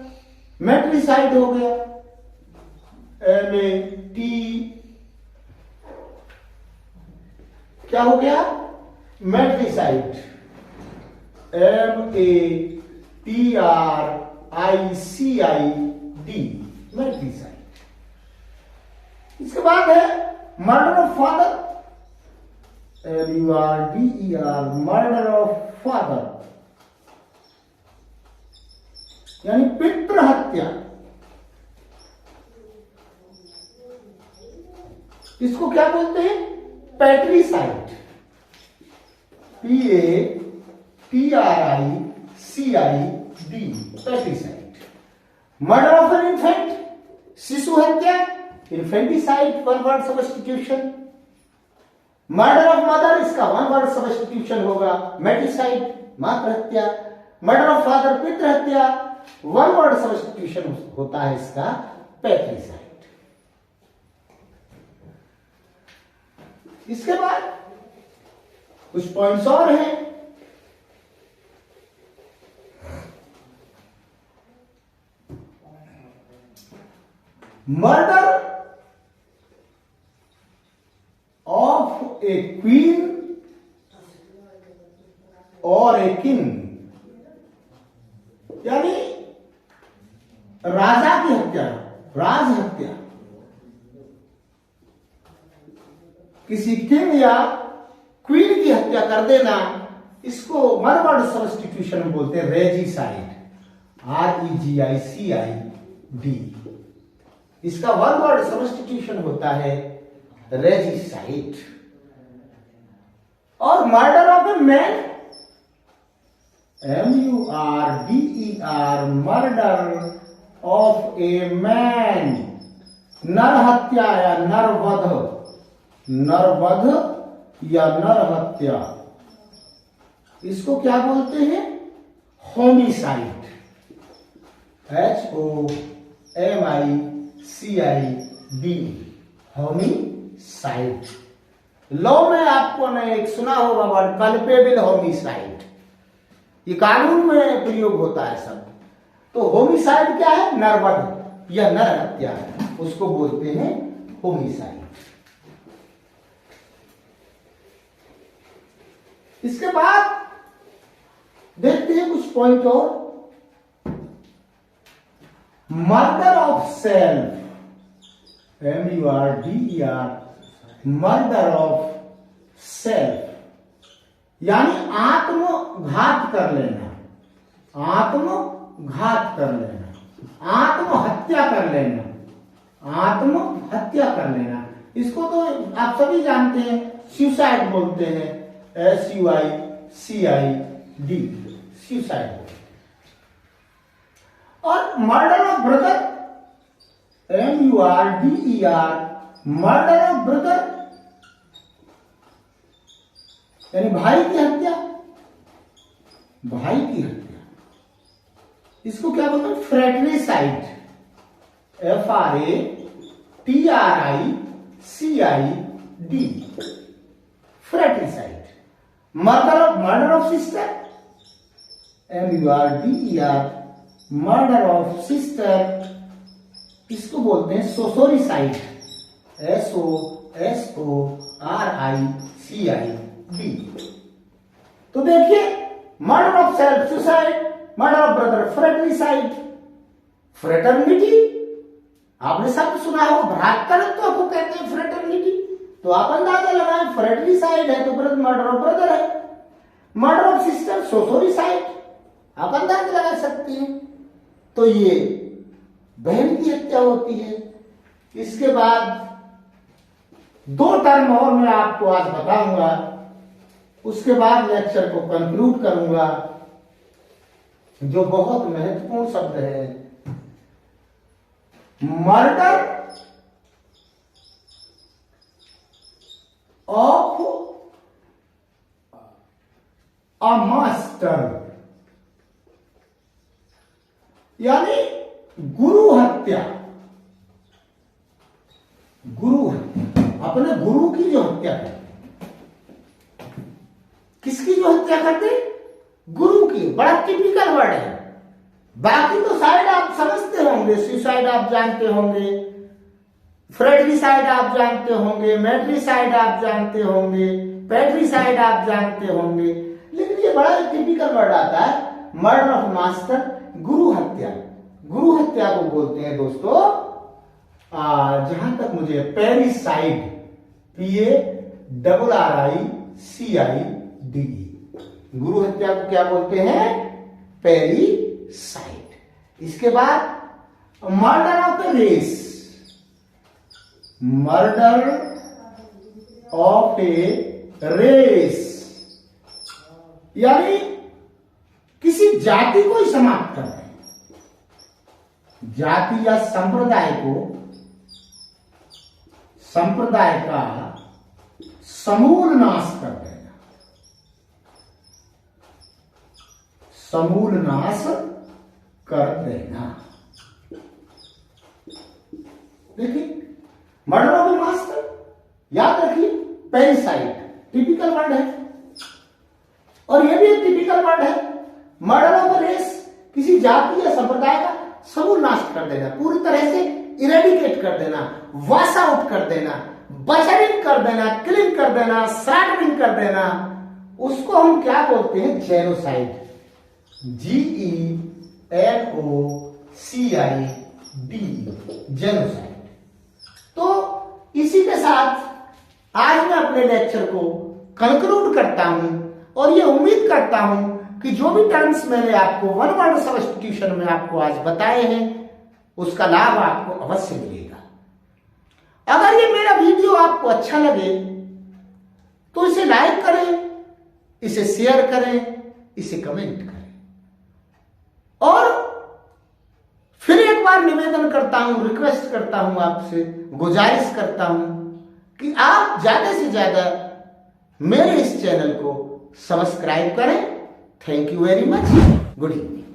मैट्रिसाइड हो गया, MAT, क्या हो गया? मैट्रिसाइड, MATRICID, मैट्रिसाइड। इसके बाद है murder of father, MURDER, murder of father, यानी पितृ हत्या। इसको क्या बोलते हैं? Patricide. PATRICID, patricide. Murder of an infant, शिशु हत्या, infanticide, one word substitution. Murder of mother, इसका वन वर्ड सब्स्टिट्यूशन होगा मैट्रिसाइड, मातृ हत्या। मर्डर ऑफ फादर, पितृ हत्या, वन वर्ड सब्स्टिट्यूशन होता है इसका पैट्रिसाइड। इसके बाद कुछ पॉइंट्स और हैं। मर्डर ऑफ ए क्वीन और ए किंग, यानी राजा की हत्या, राज हत्या, किसी किंग या क्वीन की हत्या कर देना, इसको वन वर्ड सब्स्टिट्यूशन बोलते हैं रेजिसाइड, REGICID। इसका वन वर्ड सब्स्टिट्यूशन होता है रेजिसाइड। और murder of a man, MURDER, murder of a man, नर हत्या या नरवध, नरवध या नर हत्या, इसको क्या बोलते हैं? Homicide, HOMICID, homicide. लॉ में आपको ने एक सुना होगा वर्ड कल्पेबल होमिसाइड, ये कानून में प्रयोग होता है शब्द। तो होमिसाइड क्या है? नरवध या नर हत्या, उसको बोलते हैं होमिसाइड। इसके बाद देखते हैं कुछ पॉइंट और। Murder of self, MURDER, murder of self, यानी आत्मघात कर लेना, आत्मघात कर लेना, आत्महत्या कर लेना, आत्महत्या कर लेना। इसको तो आप सभी जानते हैं, सुसाइड बोलते हैं, SUICID, सुसाइड। और murder of brother, MURDER, murder of brother, यानी भाई की हत्या, भाई की हत्या, इसको क्या बोलते हैं? Fratricide, FRATRICID, fratricide. Murder of sister, MURDER, murder of sister, इसको बोलते हैं सोसोरिसाइड, SOSORICID। तो देखिए, murder of self suicide, murder of brother fratricide. Fraternity आपने शब्द सुना हो, भ्रातृत्व को कहते हैं फ्रेटर्निटी। तो आप अंदाजा लगाएं, फ्रेटरिसाइड है तो मर्डर ऑफ ब्रदर है। मर्डर ऑफ सिस्टर सोसोरिसाइड, आप अंदाजा लगा सकते हैं, तो ये बहन की हत्या होती है। इसके बाद दो टर्म और मैं आपको आज बताऊंगा, उसके बाद लेक्चर को कंक्लूड करूंगा, जो बहुत महत्वपूर्ण शब्द है। मर्डर ऑफ अ मास्टर, यानी गुरु हत्या, गुरु हत्या, अपने गुरु की जो हत्या करते, किसकी जो हत्या करते? गुरु की। बड़ा टिपिकल वर्ड है। बाकी तो साइड आप समझते होंगे, सुसाइड आप जानते होंगे, फ्रेटरिसाइड आप जानते होंगे, मैट्रिसाइड आप जानते होंगे, पैट्रिसाइड आप जानते होंगे, लेकिन ये बड़ा टिपिकल वर्ड आता है, मर्डर ऑफ मास्टर, गुरु हत्या। गुरु हत्या को बोलते हैं दोस्तों, जहां तक मुझे पैरिसाइड, PARRICID, गुरु हत्या को क्या बोलते हैं? पैरिसाइड। इसके बाद murder of a race, murder of a race, यानी किसी जाति को ही समाप्त कर देना, जाति या संप्रदाय को, संप्रदाय का समूल नाश कर देना, समूल नाश कर देना। देखिए मर्डर ऑफ ए मास्टर, याद रखिए, पेरिसाइड टिपिकल वर्ड है, और यह भी एक टिपिकल वर्ड है। मर्डर ऑफ ए रेस, किसी जाति या संप्रदाय का समूल नाश कर देना, पूरी तरह से इरेडिकेट कर देना, वॉश आउट कर देना, बचरिंग कर देना, किलिंग कर देना, स्लॉटरिंग कर देना, उसको हम क्या बोलते हैं? जेनोसाइड। GENOCID, genocide. तो इसी के साथ आज मैं अपने लेक्चर को कंक्लूड करता हूं, और ये उम्मीद करता हूं कि जो भी टर्म्स मैंने आपको वन वर्ड सब्स्टिट्यूशन में आपको आज बताए हैं, उसका लाभ आपको अवश्य मिलेगा। अगर ये मेरा वीडियो आपको अच्छा लगे तो इसे लाइक करें, इसे शेयर करें, इसे कमेंट करें, और फिर एक बार निवेदन करता हूं, रिक्वेस्ट करता हूं, आपसे गुजारिश करता हूं कि आप ज्यादा से ज्यादा मेरे इस चैनल को सब्सक्राइब करें। Thank you very much. Good evening.